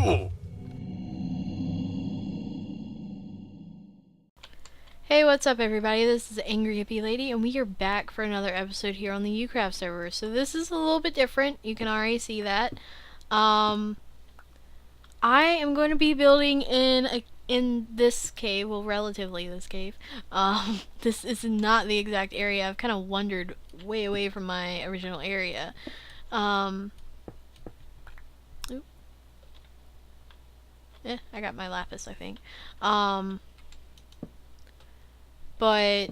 Hey, what's up everybody? This is Angry Hippie Lady, and we are back for another episode here on the YouCraft server. So this is a little bit different. You can already see that. I am going to be building in this cave, well, relatively this cave. This is not the exact area. I've kind of wandered way away from my original area. I got my lapis, I think. But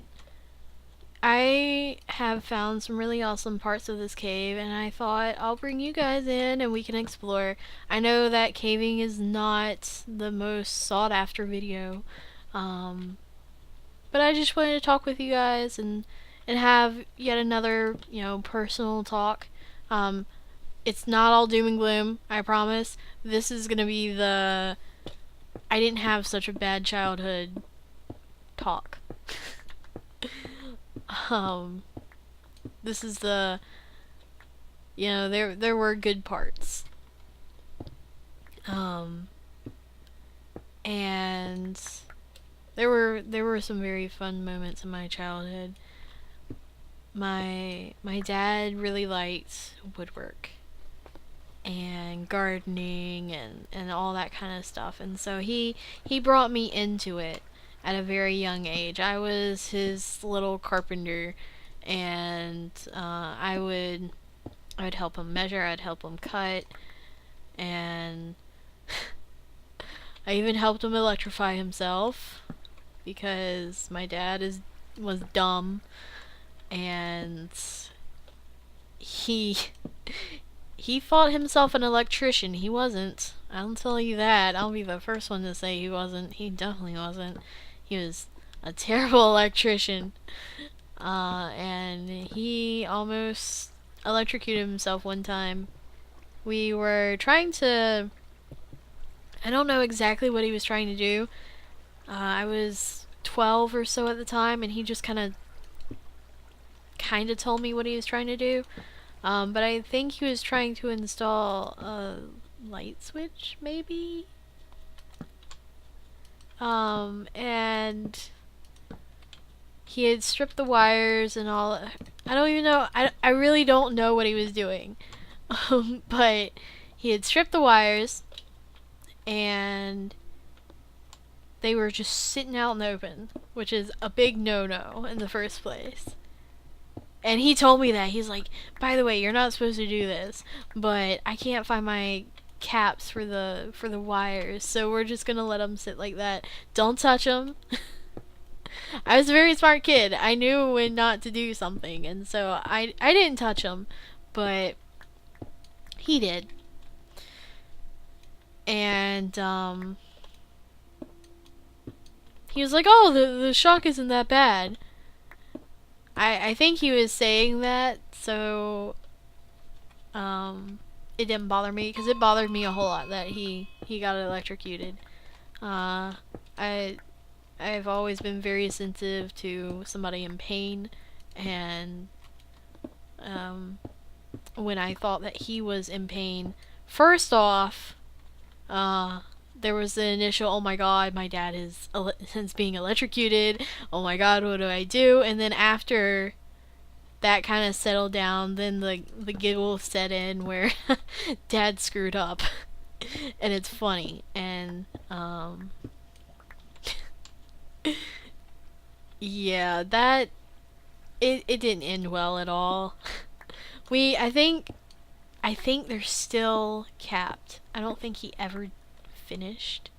I have found some really awesome parts of this cave, and I thought I'll bring you guys in and we can explore. I know that caving is not the most sought after video, but I just wanted to talk with you guys and have yet another, personal talk. It's not all doom and gloom, I promise. This is gonna be the I didn't have such a bad childhood talk. This is the, there were good parts. And there were some very fun moments in my childhood. My dad really liked woodwork and gardening and all that kind of stuff, and so he brought me into it at a very young age. I was his little carpenter, and I would help him measure, I'd help him cut, and I even helped him electrify himself because my dad was dumb, and he thought himself an electrician. He wasn't. I'll tell you that. I'll be the first one to say he wasn't. He definitely wasn't. He was a terrible electrician. And he almost electrocuted himself one time. We were trying to... I don't know exactly what he was trying to do. I was 12 or so at the time, and he just kind of told me what he was trying to do. But I think he was trying to install a light switch, maybe? And he had stripped the wires and all. I don't even know. I really don't know what he was doing. But he had stripped the wires, and they were just sitting out in the open, which is a big no-no in the first place. And he told me that. He's like, by the way, you're not supposed to do this, but I can't find my caps for the wires, so we're just gonna let them sit like that. Don't touch them. I was a very smart kid. I knew when not to do something, and so I didn't touch them, but he did. And he was like, oh, the shock isn't that bad. I think he was saying that, so it didn't bother me, because it bothered me a whole lot that he got electrocuted. I've always been very sensitive to somebody in pain, and when I thought that he was in pain, first off, there was the initial, oh my god, my dad is being electrocuted, oh my god, what do I do? And then after that kind of settled down, then the giggle set in where dad screwed up. And it's funny. And yeah, that it didn't end well at all. I think they're still capped. I don't think he ever finished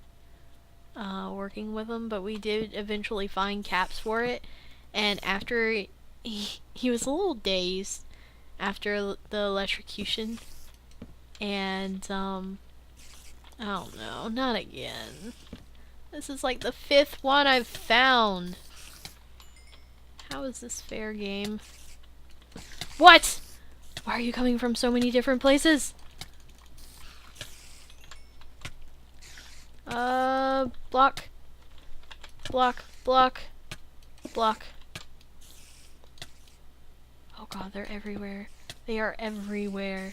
working with them, but we did eventually find caps for it. And after he was a little dazed after the electrocution, and I don't know, not again. This is like the 5th one I've found. How is this fair game? What? Why are you coming from so many different places? Block. Block. Block. Block. Oh god, they're everywhere. They are everywhere.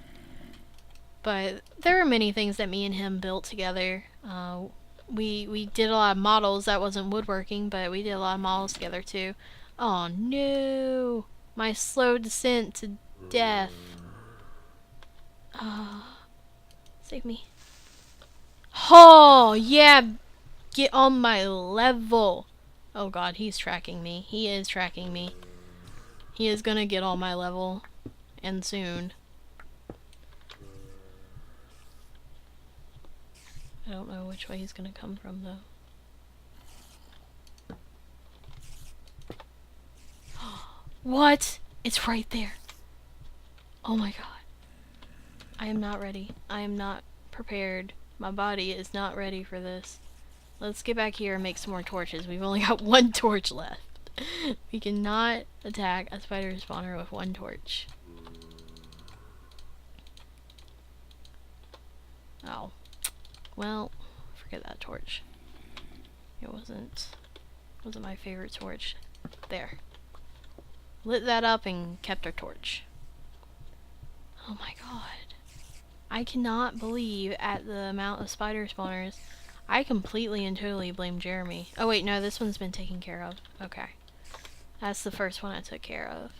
But there are many things that me and him built together. We did a lot of models. That wasn't woodworking, but we did a lot of models together too. Oh no! My slow descent to death. Save me. Oh, yeah! Get on my level! Oh god, he's tracking me. He is tracking me. He is gonna get on my level. And soon. I don't know which way he's gonna come from, though. What? It's right there. Oh my god. I am not ready. I am not prepared. My body is not ready for this. Let's get back here and make some more torches. We've only got one torch left. We cannot attack a spider spawner with one torch. Oh. Well, forget that torch. It wasn't my favorite torch. There. Lit that up and kept our torch. Oh my god. I cannot believe at the amount of spider spawners. I completely and totally blame Jeremy. Oh wait, no, this one's been taken care of. Okay. That's the first one I took care of.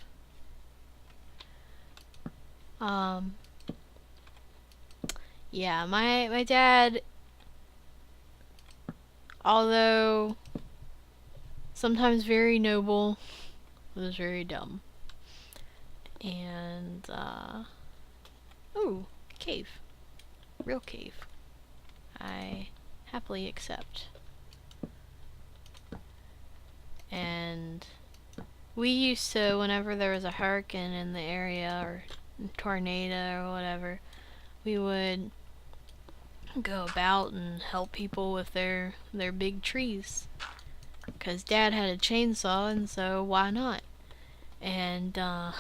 Yeah, my dad, although sometimes very noble, was very dumb. And, ooh, cave. Real cave. I happily accept. And we used to, whenever there was a hurricane in the area, or tornado or whatever, we would go about and help people with their big trees. Because Dad had a chainsaw, and so why not? And, I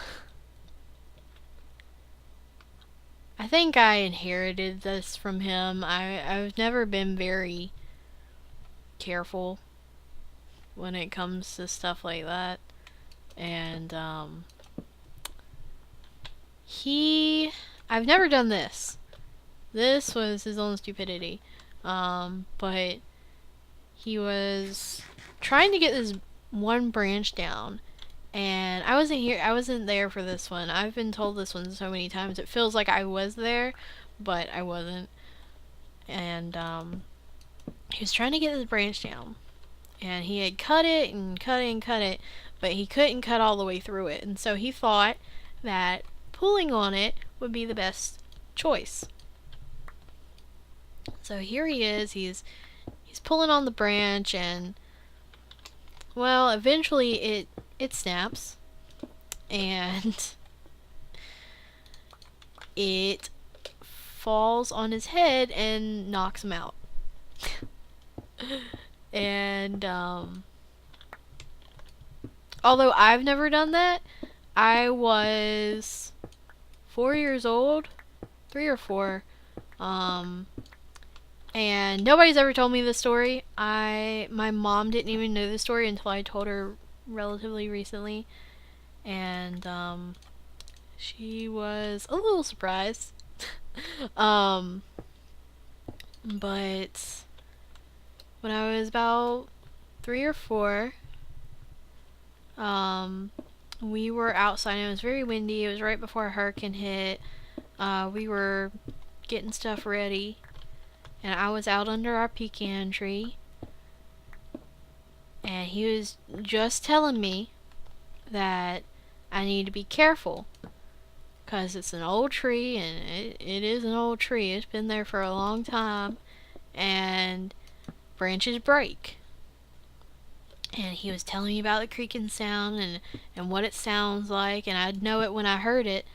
think I inherited this from him. I've never been very careful when it comes to stuff like that. And, I've never done this. This was his own stupidity. But he was trying to get this one branch down. And I wasn't there for this one. I've been told this one so many times. It feels like I was there, but I wasn't. And, he was trying to get this branch down. And he had cut it and cut it and cut it, but he couldn't cut all the way through it. And so he thought that pulling on it would be the best choice. So here he is, he's pulling on the branch, and well, eventually it snaps, and it falls on his head and knocks him out. And although I've never done that, I was 4 years old, 3 or 4, and nobody's ever told me this story. My mom didn't even know the story until I told her relatively recently, and she was a little surprised. But when I was about 3 or 4, we were outside and it was very windy. It was right before a hurricane hit. We were getting stuff ready, and I was out under our pecan tree, and he was just telling me that I need to be careful, because it's an old tree, and it is an old tree. It's been there for a long time, and branches break. And he was telling me about the creaking sound and what it sounds like, and I'd know it when I heard it.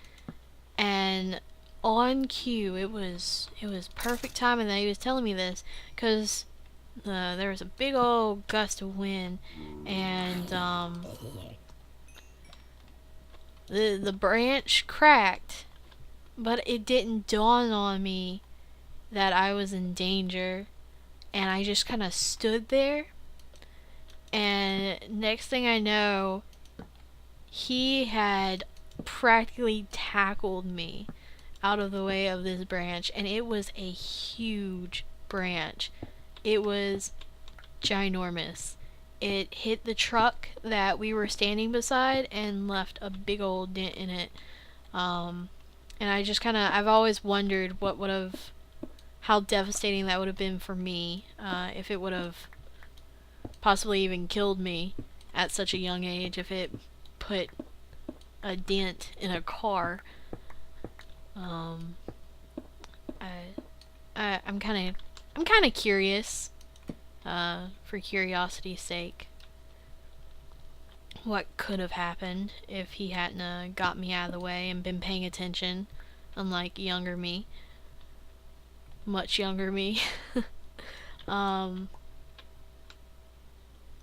And on cue, it was perfect timing that he was telling me this, because there was a big old gust of wind, and the branch cracked, but it didn't dawn on me that I was in danger, and I just kind of stood there. And next thing I know, he had practically tackled me. out of the way of this branch, and it was a huge branch. It was ginormous. It hit the truck that we were standing beside and left a big old dent in it. And I just I've always wondered how devastating that would have been for me, if it would have possibly even killed me at such a young age, if it put a dent in a car. I'm kind of curious, for curiosity's sake, what could have happened if he hadn't got me out of the way and been paying attention, unlike younger me, much younger me.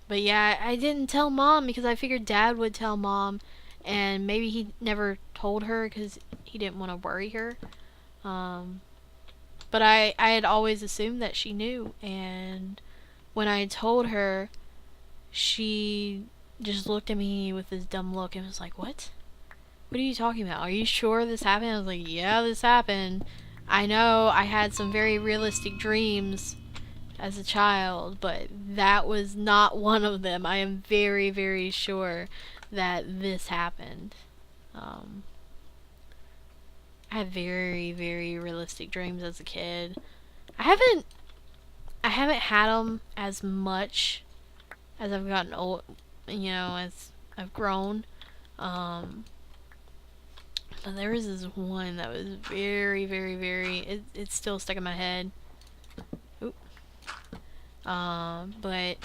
But yeah, I didn't tell Mom because I figured Dad would tell Mom, and maybe he never told her because he didn't want to worry her. But I had always assumed that she knew, and when I told her, she just looked at me with this dumb look and was like, "What? What are you talking about? Are you sure this happened?" I was like, "Yeah, this happened. I know I had some very realistic dreams as a child, but that was not one of them. I am very, very sure that this happened." I had very, very realistic dreams as a kid. I haven't had them as much as I've gotten old, as I've grown. But there was this one that was very, very, very, it's still stuck in my head. Oop. But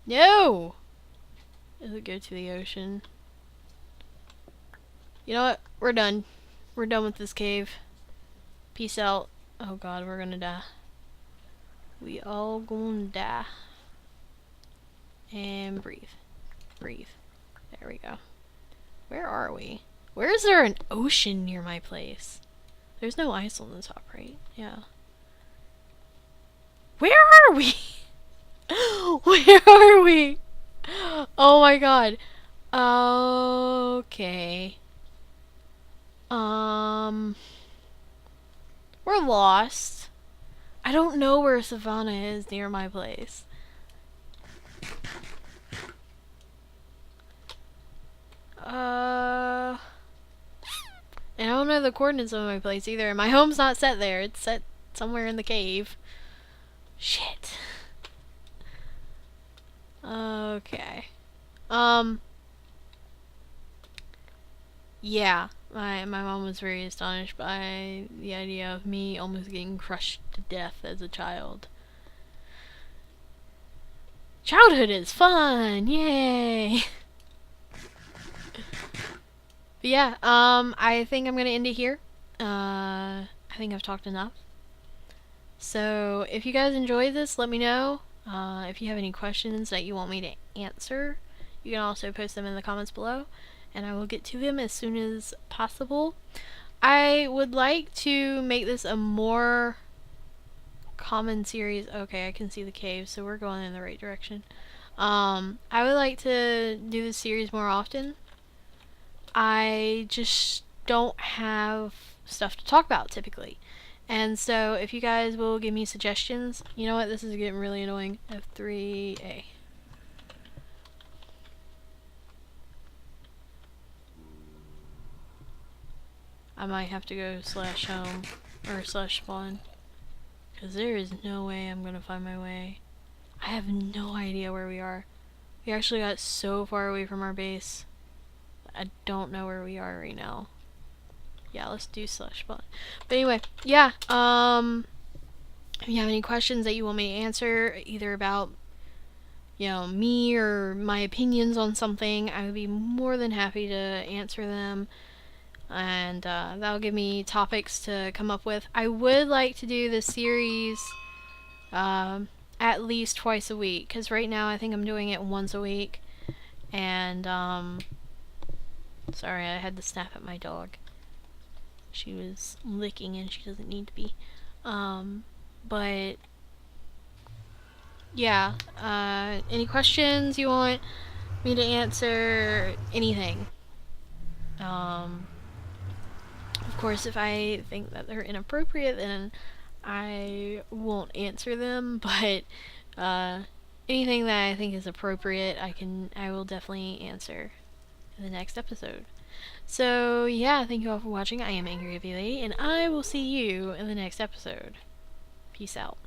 no! It'll go to the ocean. You know what? We're done. We're done with this cave. Peace out. Oh god, we're gonna die. We all gonna die. And breathe. Breathe. There we go. Where are we? Where is there an ocean near my place? There's no ice on the top, right? Yeah. Where are we? Where are we? Oh my god. Okay. We're lost. I don't know where Savannah is near my place. And I don't know the coordinates of my place either. My home's not set there. It's set somewhere in the cave. Shit. Okay. Yeah. My mom was very astonished by the idea of me almost getting crushed to death as a child. Childhood is fun! Yay! But yeah, I think I'm gonna end it here. I think I've talked enough. So, if you guys enjoyed this, let me know. If you have any questions that you want me to answer, you can also post them in the comments below, and I will get to them as soon as possible. I would like to make this a more common series. Okay, I can see the cave, so we're going in the right direction. I would like to do this series more often. I just don't have stuff to talk about typically. And so if you guys will give me suggestions, you know what, this is getting really annoying. F3A. I might have to go /home or /spawn, because there is no way I'm gonna find my way. I have no idea where we are. We actually got so far away from our base. I don't know where we are right now. Yeah, let's do /spawn. But anyway, yeah, if you have any questions that you want me to answer, either about, me or my opinions on something, I would be more than happy to answer them. And that'll give me topics to come up with. I would like to do this series at least twice a week, because right now I think I'm doing it once a week. And sorry, I had to snap at my dog. She was licking and she doesn't need to be. But yeah, any questions you want me to answer, anything, Of course, if I think that they're inappropriate, then I won't answer them, but anything that I think is appropriate, I will definitely answer in the next episode. So yeah, thank you all for watching. I am Angry Hippie Lady, and I will see you in the next episode. Peace out.